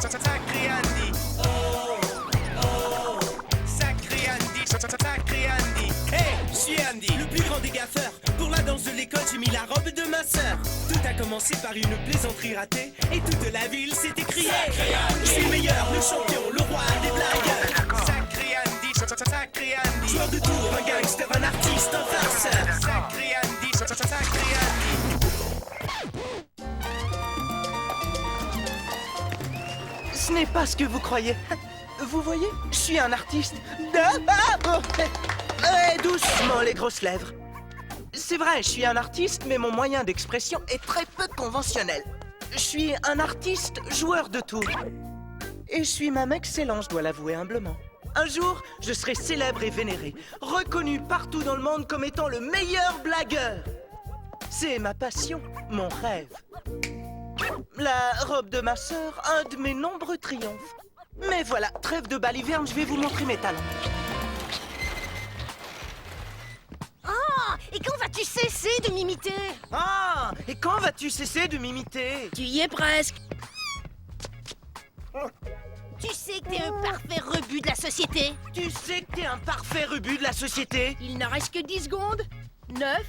Sacré Andy. Oh, oh, sacré Andy, sacré Andy. Hey, je suis Andy, le plus grand des gaffeurs. Pour la danse de l'école, j'ai mis la robe de ma sœur. Tout a commencé par une plaisanterie ratée, et toute la ville s'est écriée. Je suis le meilleur, le champion, le roi des blagueurs. Sacré Andy, sacré Andy. Joueur de tour, un gangster, un artiste, un farceur. Sacré Andy, sacré Andy. Ce n'est pas ce que vous croyez. Vous voyez, je suis un artiste. Doucement les grosses lèvres. C'est vrai, je suis un artiste, mais mon moyen d'expression est très peu conventionnel. Je suis un artiste joueur de tour. Et je suis même excellent, je dois l'avouer humblement. Un jour, je serai célèbre et vénéré, reconnu partout dans le monde comme étant le meilleur blagueur. C'est ma passion, mon rêve. La robe de ma sœur, un de mes nombreux triomphes. Mais voilà, trêve de baliverne, je vais vous montrer mes talents. Oh, et quand vas-tu cesser de m'imiter? Ah, et quand vas-tu cesser de m'imiter? Tu y es presque. Tu sais que t'es un parfait rebut de la société. Tu sais que t'es un parfait rebut de la société. Il n'en reste que 10 secondes. 9,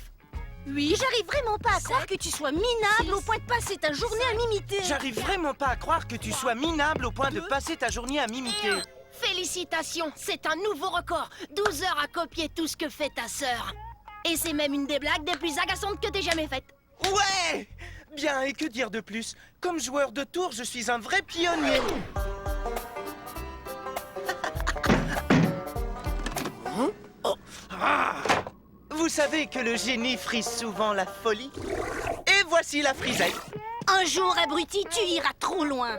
8... J'arrive vraiment pas à croire que tu sois minable au point de passer ta journée à m'imiter. J'arrive vraiment pas à croire que tu sois minable au point de passer ta journée à m'imiter. Félicitations, c'est un nouveau record. 12 heures à copier tout ce que fait ta sœur. Et c'est même une des blagues les plus agaçantes que t'aies jamais faites. Ouais! Bien, et que dire de plus? Comme joueur de tour, je suis un vrai pionnier. Oh. Ah. Vous savez que le génie frise souvent la folie. Et voici la frisette. Un jour, abruti, tu iras trop loin.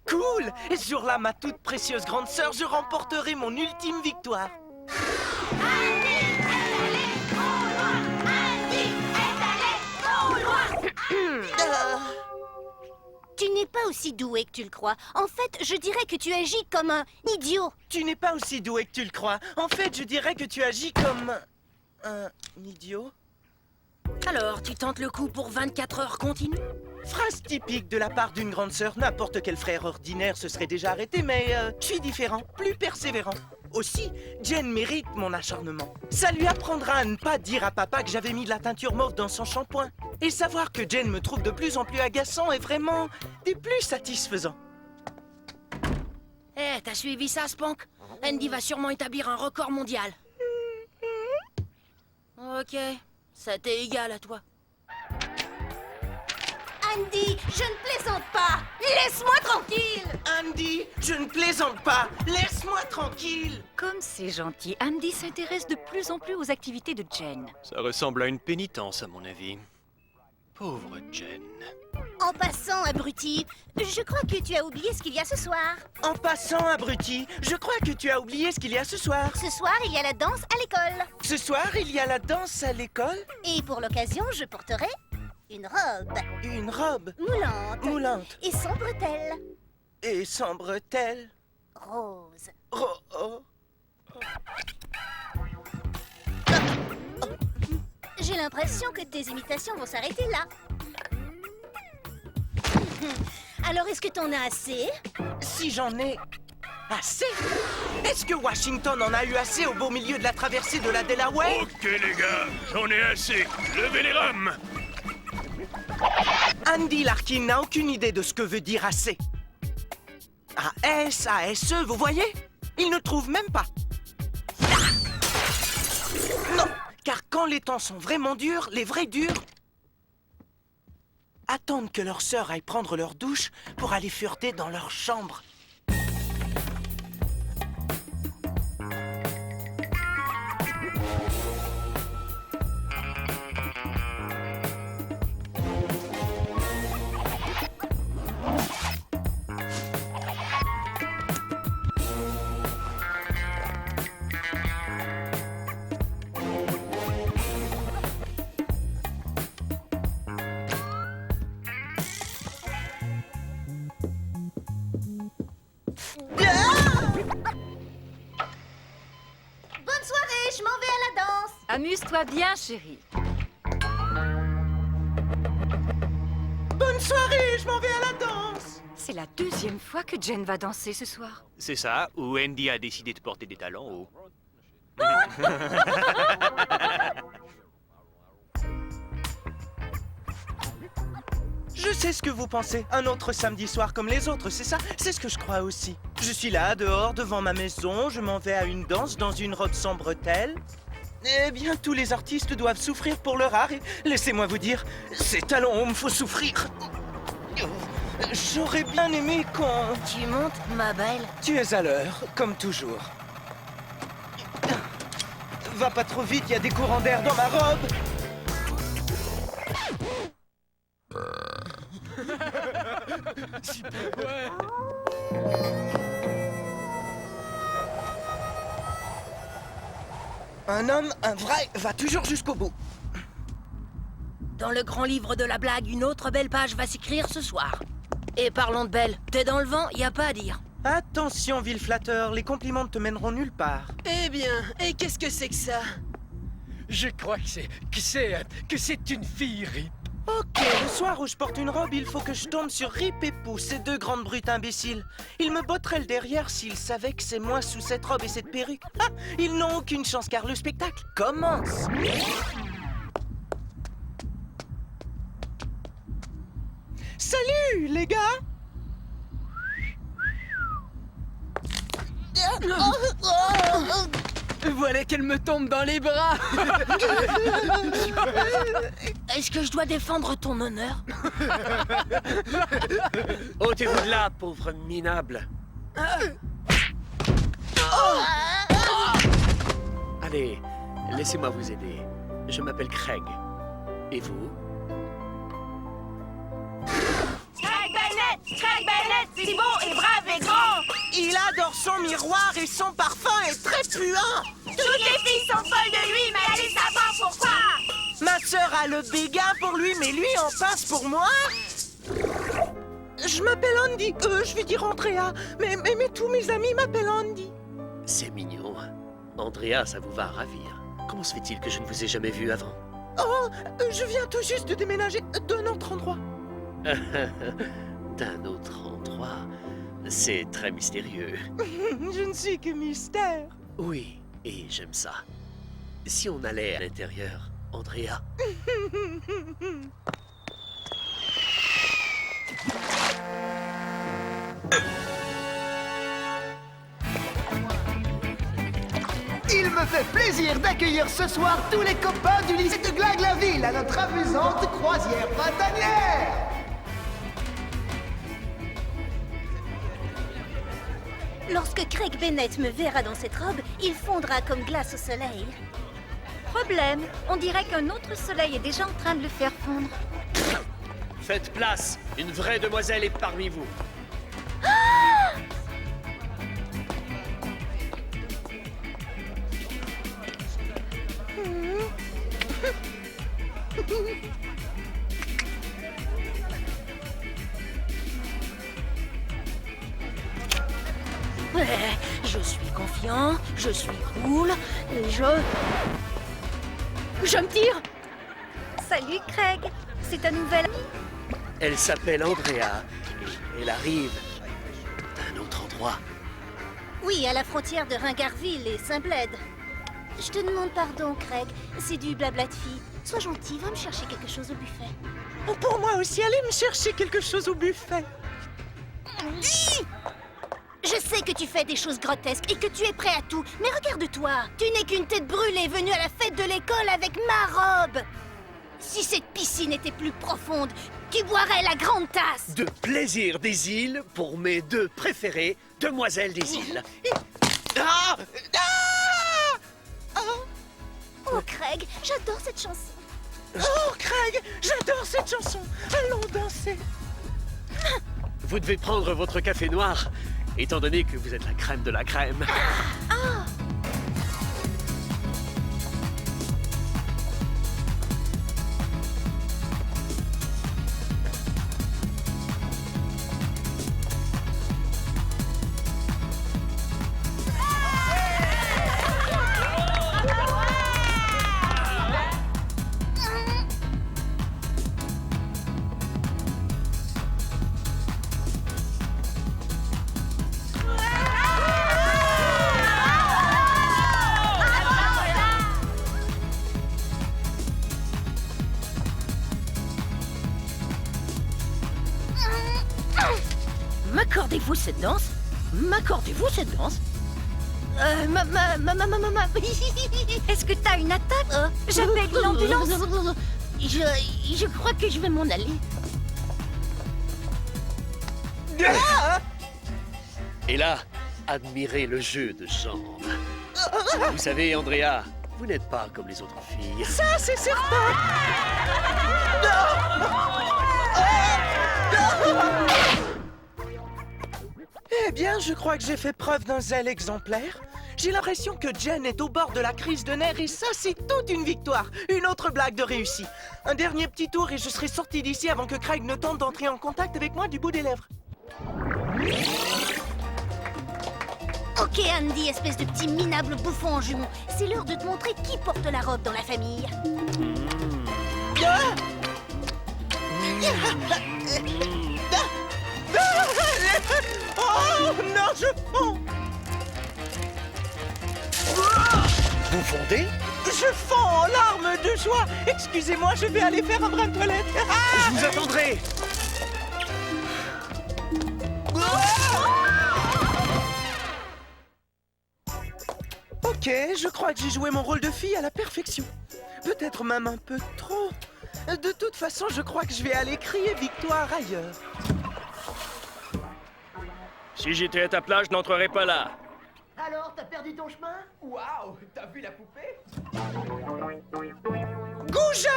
Cool! Et ce jour-là, ma toute précieuse grande sœur, je remporterai mon ultime victoire. Tu n'es pas aussi doué que tu le crois. En fait, je dirais que tu agis comme un idiot. Tu n'es pas aussi doué que tu le crois. En fait, je dirais que tu agis comme... un idiot. Alors, tu tentes le coup pour 24 heures continues? Phrase typique de la part d'une grande sœur. N'importe quel frère ordinaire se serait déjà arrêté, mais je suis différent, plus persévérant. Aussi, Jen mérite mon acharnement. Ça lui apprendra à ne pas dire à papa que j'avais mis de la teinture mauve dans son shampoing. Et savoir que Jen me trouve de plus en plus agaçant est vraiment des plus satisfaisants. Eh, t'as suivi ça, Spank? Andy va sûrement établir un record mondial. Ok, ça t'est égal à toi. Andy, je ne plaisante pas! Laisse-moi tranquille! Andy, je ne plaisante pas! Laisse-moi tranquille! Comme c'est gentil, Andy s'intéresse de plus en plus aux activités de Jen. Ça ressemble à une pénitence, à mon avis. Pauvre Jen. En passant, abruti, je crois que tu as oublié ce qu'il y a ce soir. En passant, abruti, je crois que tu as oublié ce qu'il y a ce soir. Ce soir, il y a la danse à l'école. Ce soir, il y a la danse à l'école. Et pour l'occasion, je porterai une robe. Une robe Moulante. moulante Et sans bretelles. et sans bretelles. Rose. Oh. J'ai l'impression que tes imitations vont s'arrêter là. Alors, est-ce que t'en as assez? Si j'en ai assez? Est-ce que Washington en a eu assez au beau milieu de la traversée de la Delaware? Ok les gars, j'en ai assez. Levez les rames. Andy Larkin n'a aucune idée de ce que veut dire assez. A-S, A-S-E, vous voyez? Il ne trouve même pas. Non, car quand les temps sont vraiment durs, les vrais durs attendent que leur sœur aille prendre leur douche pour aller fureter dans leur chambre. Bonne soirée, je m'en vais à la danse. Amuse-toi bien, chérie. Bonne soirée, je m'en vais à la danse. C'est la deuxième fois que Jen va danser ce soir. C'est ça, ou Andy a décidé de porter des talons hauts. Je sais ce que vous pensez. Un autre samedi soir comme les autres, c'est ça? C'est ce que je crois aussi. Je suis là, dehors, devant ma maison, je m'en vais à une danse dans une robe sans bretelles. Eh bien, tous les artistes doivent souffrir pour leur art et laissez-moi vous dire, ces talons me faut souffrir. J'aurais bien aimé qu'on... Tu montes, ma belle? Tu es à l'heure, comme toujours. Va pas trop vite, il y a des courants d'air dans ma robe. Un homme, un vrai, va toujours jusqu'au bout. Dans le grand livre de la blague, une autre belle page va s'écrire ce soir. Et parlons de belle, t'es dans le vent, y a pas à dire. Attention, vil flatteur, les compliments ne te mèneront nulle part. Eh bien, et qu'est-ce que c'est que ça? Je crois que c'est une fille rip. Ok, le soir où je porte une robe, il faut que je tombe sur Rip et Pou, ces deux grandes brutes imbéciles. Ils me botteraient le derrière s'ils savaient que c'est moi sous cette robe et cette perruque. Ah, ils n'ont aucune chance car le spectacle commence. Salut, les gars! Voilà qu'elle me tombe dans les bras. Est-ce que je dois défendre ton honneur? Ôtez-vous de là, pauvre minable. Allez, laissez-moi vous aider. Je m'appelle Craig. Et vous? Craig Bennett, si beau et brave et grand! Il adore son miroir et son parfum est très puant. Toutes les filles sont folles de lui, mais allez savoir pourquoi! Ma sœur a le béguin pour lui, mais lui en passe pour moi. Je m'appelle Andy. Je vais dire Andrea. Mais tous mes amis m'appellent Andy. C'est mignon. Andrea, ça vous va ravir. Comment se fait-il que je ne vous ai jamais vu avant? Oh, je viens tout juste de déménager d'un autre endroit. D'un autre endroit. C'est très mystérieux. Je ne suis que mystère. Oui, et j'aime ça. Si on allait à l'intérieur, Andrea. Il me fait plaisir d'accueillir ce soir tous les copains du lycée de Glaglaville à notre amusante croisière printanière. Lorsque Craig Bennett me verra dans cette robe, il fondra comme glace au soleil. Problème, on dirait qu'un autre soleil est déjà en train de le faire fondre. Faites place, une vraie demoiselle est parmi vous. Ouais, je suis confiant, je suis cool, et je me tire! Salut Craig, c'est ta nouvelle amie? Elle s'appelle Andrea et elle arrive d'un autre endroit. Oui, à la frontière de Ringarville et Saint-Bled. Je te demande pardon, Craig. C'est du blabla de fille. Sois gentil, va me chercher quelque chose au buffet. Pour moi aussi, allez me chercher quelque chose au buffet. Je sais que tu fais des choses grotesques et que tu es prêt à tout, mais regarde-toi. Tu n'es qu'une tête brûlée venue à la fête de l'école avec ma robe. Si cette piscine était plus profonde, tu boirais la grande tasse. De plaisir des îles pour mes deux préférées, demoiselles des îles. Ah! Oh, Craig, j'adore cette chanson. Oh, Craig, j'adore cette chanson. Allons danser. Vous devez prendre votre café noir, étant donné que vous êtes la crème de la crème. M'accordez-vous cette danse? M'accordez-vous cette danse? Est-ce que t'as une attaque? J'appelle l'ambulance. Je crois que je vais m'en aller. Et là, admirez le jeu de jambes. Vous savez, Andrea, vous n'êtes pas comme les autres filles. Ça, c'est certain. Eh bien, je crois que j'ai fait preuve d'un zèle exemplaire. J'ai l'impression que Jen est au bord de la crise de nerfs et ça, c'est toute une victoire. Une autre blague de réussi. Un dernier petit tour et je serai sorti d'ici avant que Craig ne tente d'entrer en contact avec moi du bout des lèvres. Ok, Andy, espèce de petit minable bouffon en jumeau. C'est l'heure de te montrer qui porte la robe dans la famille. Oh non, je fonds! Vous fondez? Je fonds en larmes de joie! Excusez-moi, je vais aller faire un brin de toilette. Je vous attendrai! Ok, je crois que j'ai joué mon rôle de fille à la perfection. Peut-être même un peu trop. De toute façon, je crois que je vais aller crier victoire ailleurs. Si j'étais à ta place, je n'entrerais pas là. Alors, t'as perdu ton chemin? Waouh, t'as vu la poupée? Gouja!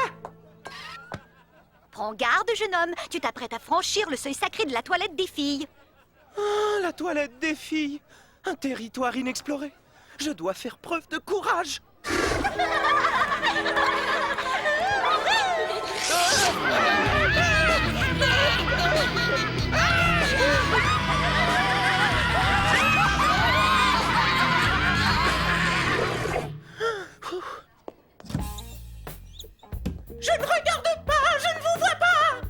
Prends garde, jeune homme. Tu t'apprêtes à franchir le seuil sacré de la toilette des filles. Ah, la toilette des filles. Un territoire inexploré. Je dois faire preuve de courage. Je ne regarde pas, je ne vous vois pas.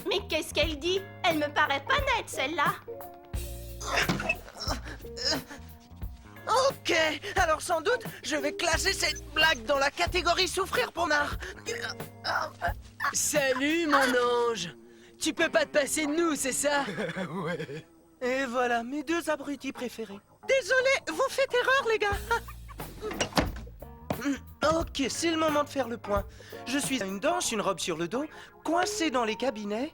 Mais qu'est-ce qu'elle dit? Elle me paraît pas nette, celle-là. Ok, alors sans doute, je vais classer cette blague dans la catégorie souffrir pour nard. Salut, mon ange. Tu peux pas te passer de nous, c'est ça? Ouais. Et voilà, mes deux abrutis préférés. Désolé, vous faites erreur, les gars. Ok, c'est le moment de faire le point. Je suis à une danse, une robe sur le dos, coincé dans les cabinets.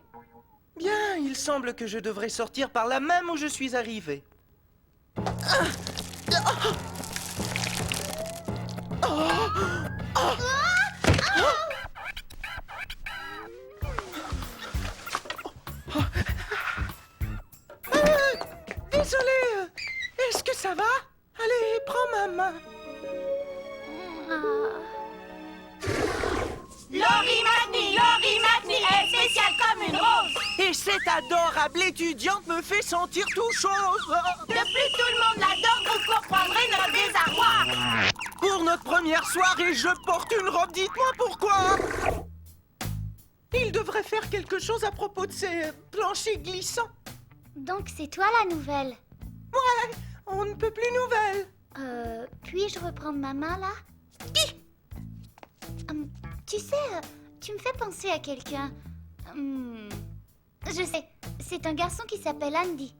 Bien, il semble que je devrais sortir par là même où je suis arrivé. Désolé, est-ce que ça va? Allez, prends ma main. Laurie Magny est spéciale comme une rose. Et cette adorable étudiante me fait sentir tout chose. Depuis tout le monde l'adore, vous comprendrez notre désarroi. Pour notre première soirée, je porte une robe, dites-moi pourquoi. Il devrait faire quelque chose à propos de ces planchers glissants. Donc c'est toi la nouvelle? Ouais, on ne peut plus nouvelle. Puis-je reprendre ma main là? Tu sais, tu me fais penser à quelqu'un. Je sais, c'est un garçon qui s'appelle Andy.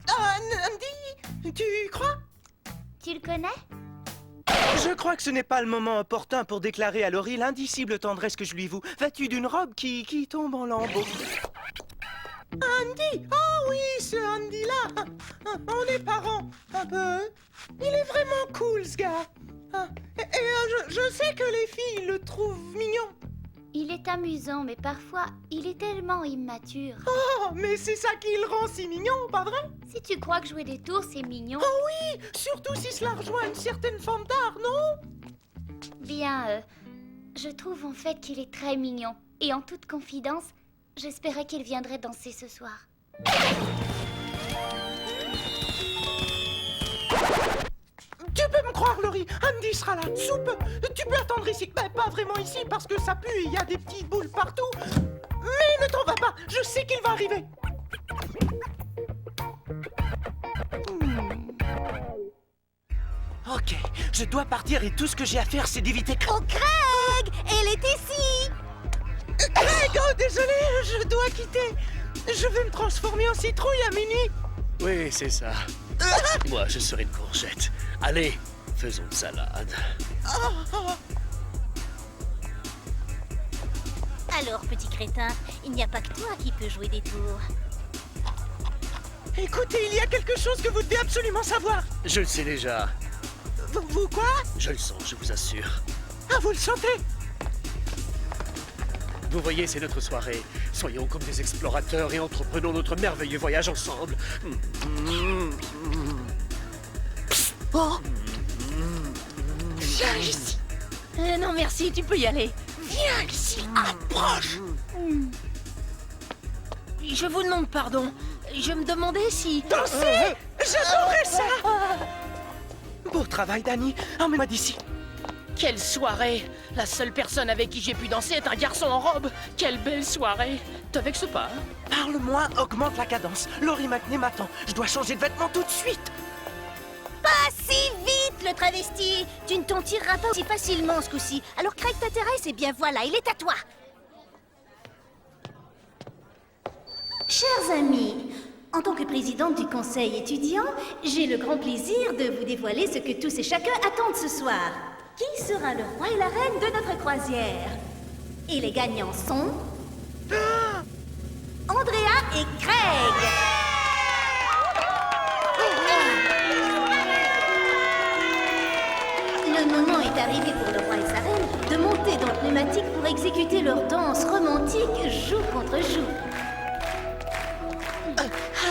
Andy, tu crois? Tu le connais? Je crois que ce n'est pas le moment opportun pour déclarer à Laurie l'indicible tendresse que je lui voue, vêtue d'une robe qui tombe en lambeaux. Andy! Oh oui, ce Andy-là! On est parents, un peu. Il est vraiment cool, ce gars. Je sais que les filles le trouvent mignon. Il est amusant, mais parfois, il est tellement immature. Oh, mais c'est ça qui le rend si mignon, pas vrai? Si tu crois que jouer des tours, c'est mignon. Oh oui, surtout si cela rejoint une certaine forme d'art, non? Bien, je trouve en fait qu'il est très mignon. Et en toute confidence, j'espérais qu'il viendrait danser ce soir. Tu peux me croire, Laurie, Andy sera là. Soupe, tu peux attendre ici. Ben, pas vraiment ici, parce que ça pue et il y a des petites boules partout. Mais ne t'en va pas, je sais qu'il va arriver. Ok, je dois partir et tout ce que j'ai à faire, c'est d'éviter... Oh, Craig! Elle est ici! Craig! Oh, désolé, je dois quitter. Je vais me transformer en citrouille à minuit. Oui, c'est ça. Moi, je serai une courgette. Allez, faisons une salade. Alors, petit crétin, il n'y a pas que toi qui peux jouer des tours. Écoutez, il y a quelque chose que vous devez absolument savoir. Je le sais déjà. Vous quoi? Je le sens, je vous assure. Ah, vous le sentez? Vous voyez, c'est notre soirée. Soyons comme des explorateurs et entreprenons notre merveilleux voyage ensemble. Oh! Viens ici. Non, merci, tu peux y aller. Viens ici, approche. Je vous demande pardon. Je me demandais si... Danser! J'adorais ça! Beau travail, Danny. Emmène-moi d'ici. Quelle soirée! La seule personne avec qui j'ai pu danser est un garçon en robe. Quelle belle soirée! Te vexe pas, hein? Parle-moi, augmente la cadence. Laurie McNay m'attend. Je dois changer de vêtements tout de suite. Pas si vite, le travesti! Tu ne t'en tireras pas aussi facilement ce coup-ci. Alors Craig t'intéresse, et bien voilà, il est à toi! Chers amis, en tant que présidente du conseil étudiant, j'ai le grand plaisir de vous dévoiler ce que tous et chacun attendent ce soir. Qui sera le roi et la reine de notre croisière? Et les gagnants sont... Andrea et Craig! Le moment est arrivé pour le roi et sa reine de monter dans le pneumatique pour exécuter leur danse romantique joue contre joue.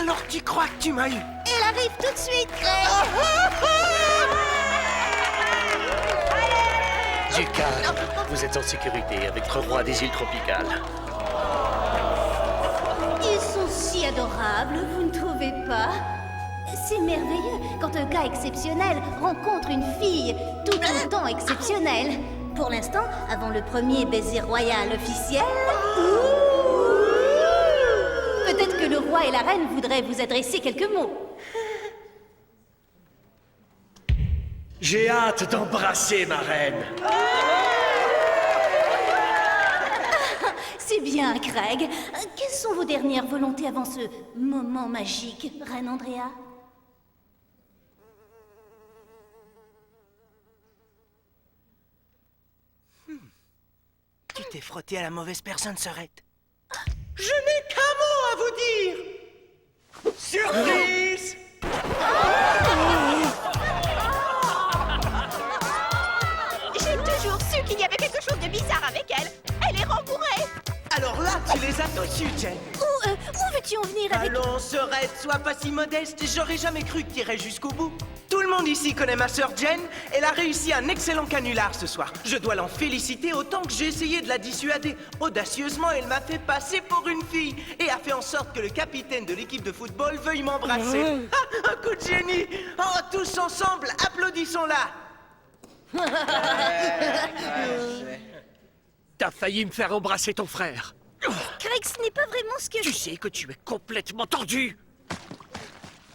Alors tu crois que tu m'as eu? Elle arrive tout de suite, Craig! Du calme. Vous êtes en sécurité avec votre roi des îles tropicales. Ils sont si adorables, vous ne trouvez pas? C'est merveilleux quand un gars exceptionnel rencontre une fille tout autant exceptionnelle. Pour l'instant, avant le premier baiser royal officiel... Peut-être que le roi et la reine voudraient vous adresser quelques mots. J'ai hâte d'embrasser ma reine. C'est bien, Craig. Quelles sont vos dernières volontés avant ce moment magique, reine Andrea? Tu t'es frotté à la mauvaise personne, Sœurette. Je n'ai qu'un mot à vous dire. Surprise! J'ai toujours su qu'il y avait quelque chose de bizarre avec elle. Elle est rembourrée. Alors là, tu les as tous eus, Jen. Où veux-tu en venir avec... Allons, Sœurette, sois pas si modeste. J'aurais jamais cru que t'irais jusqu'au bout. Tout le monde ici connaît ma sœur Jen. Elle a réussi un excellent canular ce soir. Je dois l'en féliciter autant que j'ai essayé de la dissuader. Audacieusement, elle m'a fait passer pour une fille et a fait en sorte que le capitaine de l'équipe de football veuille m'embrasser. Ah, un coup de génie! Oh, tous ensemble, applaudissons-la! T'as failli me faire embrasser ton frère. Craig, ce n'est pas vraiment ce que Tu sais que tu es complètement tordu.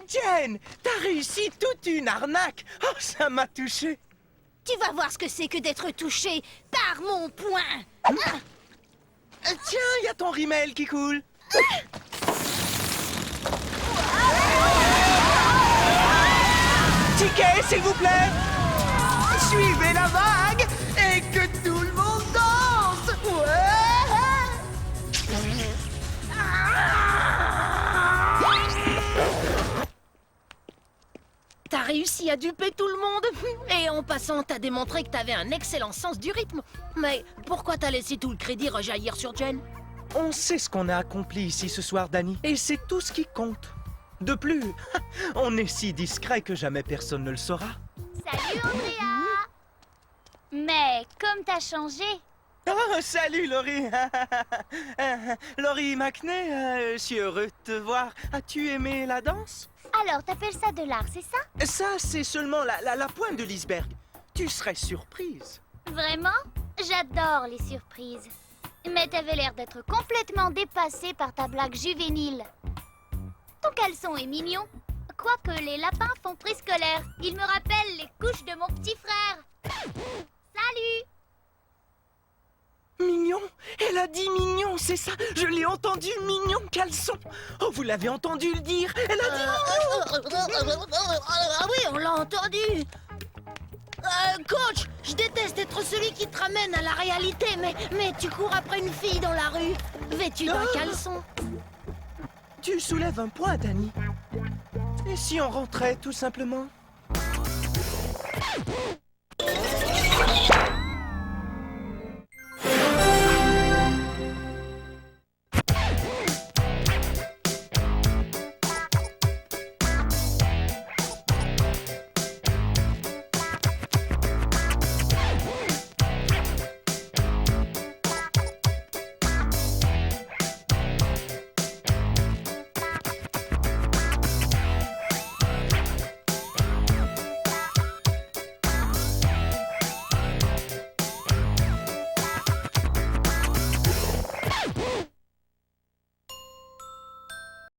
Jen, t'as réussi toute une arnaque. Oh, ça m'a touché. Tu vas voir ce que c'est que d'être touché par mon poing. Tiens, il y a ton rimel qui coule. Ticket, s'il vous plaît. Suivez la vague et que tout le monde danse. T'as réussi à duper tout le monde. Et en passant, t'as démontré que t'avais un excellent sens du rythme. Mais pourquoi t'as laissé tout le crédit rejaillir sur Jen? On sait ce qu'on a accompli ici ce soir, Danny, et c'est tout ce qui compte. De plus, on est si discret que jamais personne ne le saura. Salut, Andrea. Mais comme t'as changé... Oh, salut, Laurie. Laurie McNay, je suis heureux de te voir. As-tu aimé la danse? Alors, t'appelles ça de l'art, c'est ça? Ça, c'est seulement la pointe de l'iceberg. Tu serais surprise. Vraiment? J'adore les surprises. Mais t'avais l'air d'être complètement dépassé par ta blague juvénile. Ton caleçon est mignon. Quoique les lapins font préscolaire. Il me rappelle les couches de mon petit frère. Salut! Mignon? Elle a dit mignon, c'est ça. Je l'ai entendu, mignon caleçon. Oh, vous l'avez entendu le dire. Elle a dit... Ah oui, on l'a entendu. Coach, je déteste être celui qui te ramène à la réalité, mais tu cours après une fille dans la rue, vêtue d'un caleçon. Tu soulèves un point, Danny. Et si on rentrait, tout simplement?